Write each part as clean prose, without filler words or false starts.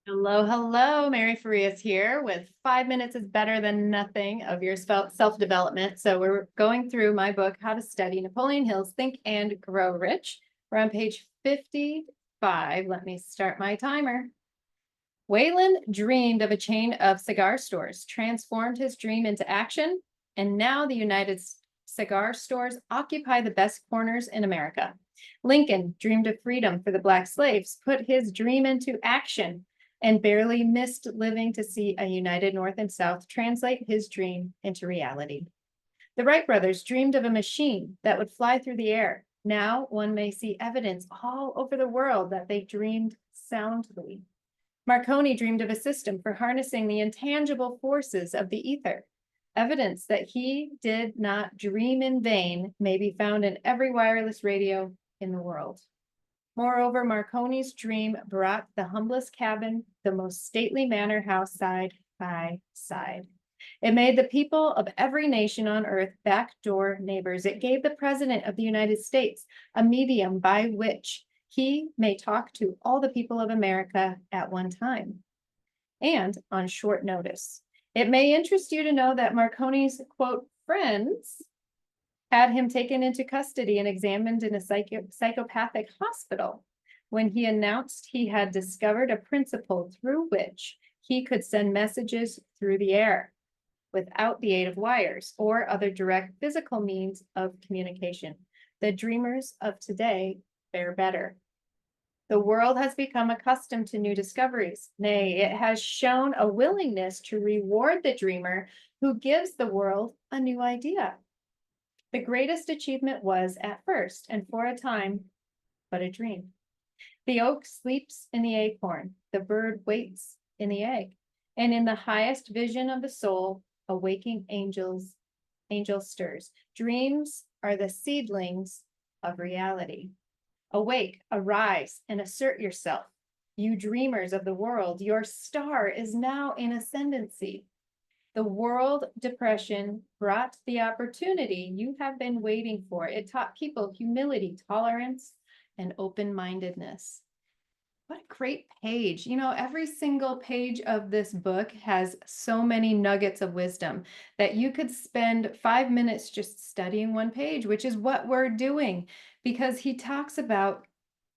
Hello, hello. Mary Farias here with 5 minutes is better than nothing of your self-development. So we're going through my book, How to Study Napoleon Hill's Think and Grow Rich. We're on page 55. Let me start my timer. Wayland dreamed of a chain of cigar stores, transformed his dream into action, and now the United Cigar Stores occupy the best corners in America. Lincoln dreamed of freedom for the Black slaves, put his dream into action, and barely missed living to see a united North and South translate his dream into reality. The Wright brothers dreamed of a machine that would fly through the air. Now one may see evidence all over the world that they dreamed soundly. Marconi dreamed of a system for harnessing the intangible forces of the ether. Evidence that he did not dream in vain may be found in every wireless radio in the world. Moreover, Marconi's dream brought the humblest cabin, the most stately manor house side by side. It made the people of every nation on earth backdoor neighbors. It gave the President of the United States a medium by which he may talk to all the people of America at one time and on short notice. It may interest you to know that Marconi's, quote, friends had him taken into custody and examined in a psychopathic hospital when he announced he had discovered a principle through which he could send messages through the air without the aid of wires or other direct physical means of communication. The dreamers of today fare better. The world has become accustomed to new discoveries. Nay, it has shown a willingness to reward the dreamer who gives the world a new idea. The greatest achievement was, at first and for a time, but a dream. The oak sleeps in the acorn, the bird waits in the egg, and in the highest vision of the soul, a waking angel stirs. Dreams are the seedlings of reality. Awake, arise, and assert yourself. You dreamers of the world, your star is now in ascendancy. The world depression brought the opportunity you have been waiting for. It taught people humility, tolerance, and open-mindedness. What a great page. You know, every single page of this book has so many nuggets of wisdom that you could spend 5 minutes just studying one page, which is what we're doing, because he talks about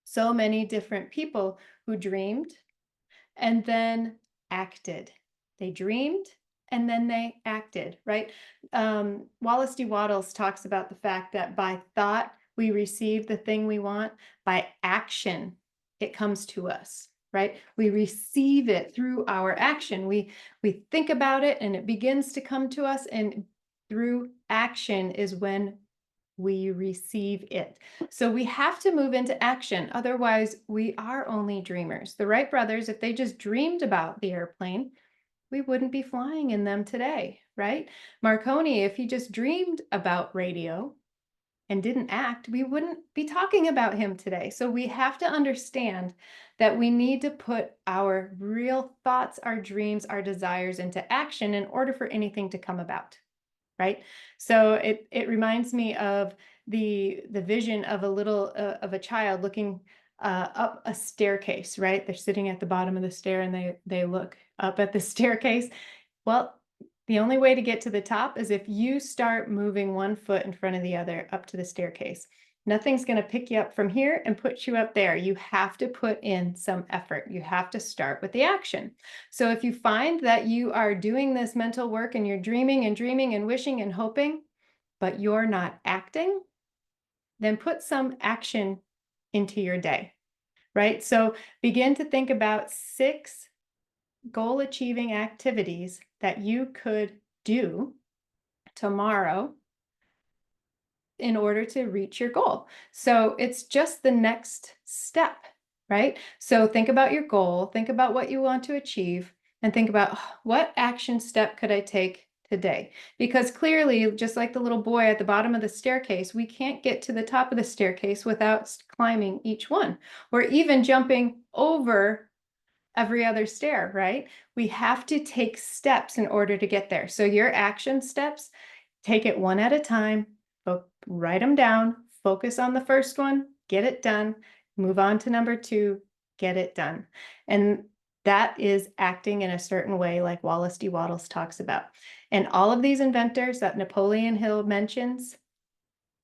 so many different people who dreamed and then acted. They dreamed and then they acted, right? Wallace D. Wattles talks about the fact that by thought, we receive the thing we want. By action, it comes to us, right? We receive it through our action. We think about it and it begins to come to us, and through action is when we receive it. So we have to move into action. Otherwise, we are only dreamers. The Wright brothers, if they just dreamed about the airplane, we wouldn't be flying in them today, right? Marconi, if he just dreamed about radio and didn't act, we wouldn't be talking about him today. So we have to understand that we need to put our real thoughts, our dreams, our desires into action in order for anything to come about, right? So it reminds me of the vision of a child looking up a staircase, right? They're sitting at the bottom of the stair and they look up at the staircase. Well, the only way to get to the top is if you start moving one foot in front of the other up to the staircase. Nothing's going to pick you up from here and put you up there. You have to put in some effort. You have to start with the action. So if you find that you are doing this mental work and you're dreaming and wishing and hoping, but you're not acting, then put some action into your day, right? So begin to think about 6 goal achieving activities that you could do tomorrow in order to reach your goal. So it's just the next step, right? So think about your goal, think about what you want to achieve, and think about what action step could I take today? Because clearly, just like the little boy at the bottom of the staircase, we can't get to the top of the staircase without climbing each one, or even jumping over every other stair, right? We have to take steps in order to get there. So your action steps, take it one at a time, write them down, focus on the first one, get it done, move on to number 2, get it done. And That is acting in a certain way, like Wallace D. Wattles talks about. And all of these inventors that Napoleon Hill mentions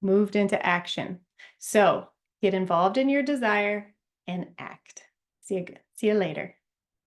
moved into action. So get involved in your desire and act. See you later.